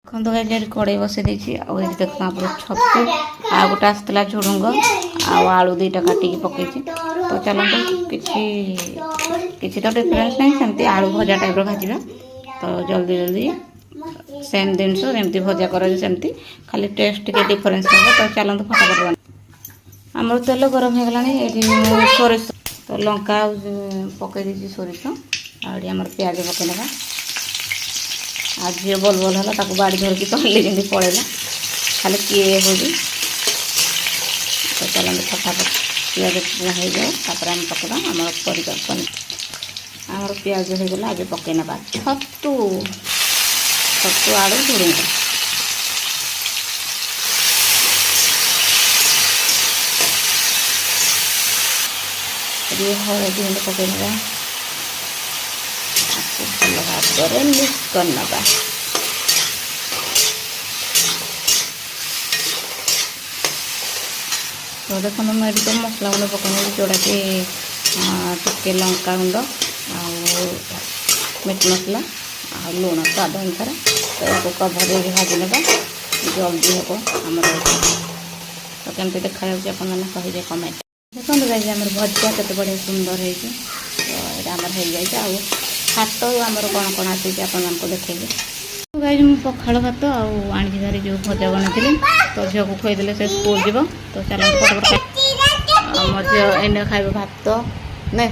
ଦେଖନ୍ତୁ ଗାଇଜ କଡ଼େଇ ବସେଇ ଦେଇଛି ଆଉ ଏଠି ଦେଖନ୍ତୁ ଆପଣ ଛତୁ ଆଉ ଗୋଟେ ଆସିଥିଲା ଝୁଡ଼ୁଙ୍ଗ ଆଉ ଆଳୁ ଦୁଇଟା କାଟିକି ପକେଇଛି। ତ ଚାଲନ୍ତୁ କିଛି ତ ଡିଫରେନ୍ସ ନାହିଁ, ସେମିତି ଆଳୁ ଭଜା ଟାଇପ୍ର ଭାଜିବା। ତ ଜଲ୍ଦି ଜଲ୍ଦି ସେମ୍ ଜିନିଷ ଯେମିତି ଭଜା କରାଯାଏ ସେମିତି, ଖାଲି ଟେଷ୍ଟ ଟିକେ ଡିଫରେନ୍ସ ହେବ। ତ ଚାଲନ୍ତୁ ଫଟାଫଟ ବନେଇବା। ଆମର ତେଲ ଗରମ ହେଇଗଲାଣି, ଏଠି ସୋରିଷ ତ ଲଙ୍କା ଆଉ ପକେଇ ଦେଇଛି ସୋରିଷ, ଆଉ ଏଠି ଆମର ପିଆଜ ପକେଇ ନେବା। ଆଉ ଝିଅ ବଲ ବଲ ହେଲା, ତାକୁ ବାଡ଼ି ଧରିକି ତଳିଲେ ଯେମିତି ପଳେଇଲା, ଖାଲି କିଏ ହେଉଛି। ତ ଚାଲନ୍ତୁ ଫଟାଫଟ ପିଆଜ ହେଇଯାଉ, ତାପରେ ଆମେ ପକେଇବା ଆମର ପରିବା। ଆମର ପିଆଜ ହେଇଗଲା, ଏବେ ପକେଇ ନେବା ଛତୁ ଆଳୁ ଝୁଡ଼ୁଙ୍ଗ। ହଳଦୀ ଗୁଣ୍ଡ ପକେଇ ନେବା, ଭଲ ଭାବରେ ମିକ୍ସ କରିନେବା। ତ ଦେଖନ୍ତୁ ମୁଁ ଏଠି ତ ମସଲା ଗୁଣ୍ଡ ପକାଇନେବି, ଯେଉଁଟାକି ଟିକେ ଲଙ୍କା ଗୁଣ୍ଡ ଆଉ ମିଟ୍ ମସଲା ଆଉ ଲୁଣ ସ୍ୱାଦ ଅନୁସାରେ। ତ ଏହାକୁ କଭର ଦେଇକି ଭାଜି ନେବା, ଜଲ୍ଦି ହେବ ଆମର। ତ କେମିତି ଦେଖାଯାଉଛି ଆପଣମାନେ କହିବେ କମେଣ୍ଟ। ଦେଖନ୍ତୁ ଗାଇଜ ଆମର ଭଜା କେତେ ବଢ଼ିଆ ସୁନ୍ଦର ହେଇଛି। ତ ଏଇଟା ଆମର ହେଇଯାଇଛି। ଆଉ ଭାତ ଆମର କ'ଣ କ'ଣ ଆସିଛି ଆପଣମାନଙ୍କୁ ଦେଖେଇବି। ଗାଇଜ ମୁଁ ପଖାଳ ଭାତ ଆଉ ଆଣିଛି ଧରି ଯେଉଁ ଭଜା ବନେଇଥିଲି, ତ ଝିଅକୁ ଖୁଆଇଦେଲେ ସେ ସ୍କୁଲ ଯିବ। ତ ଚାଲନ୍ତୁ ଫଟାଫଟ ଆଉ ମୋ ଝିଅ ଏଇନେ ଖାଇବ ଭାତ ନେ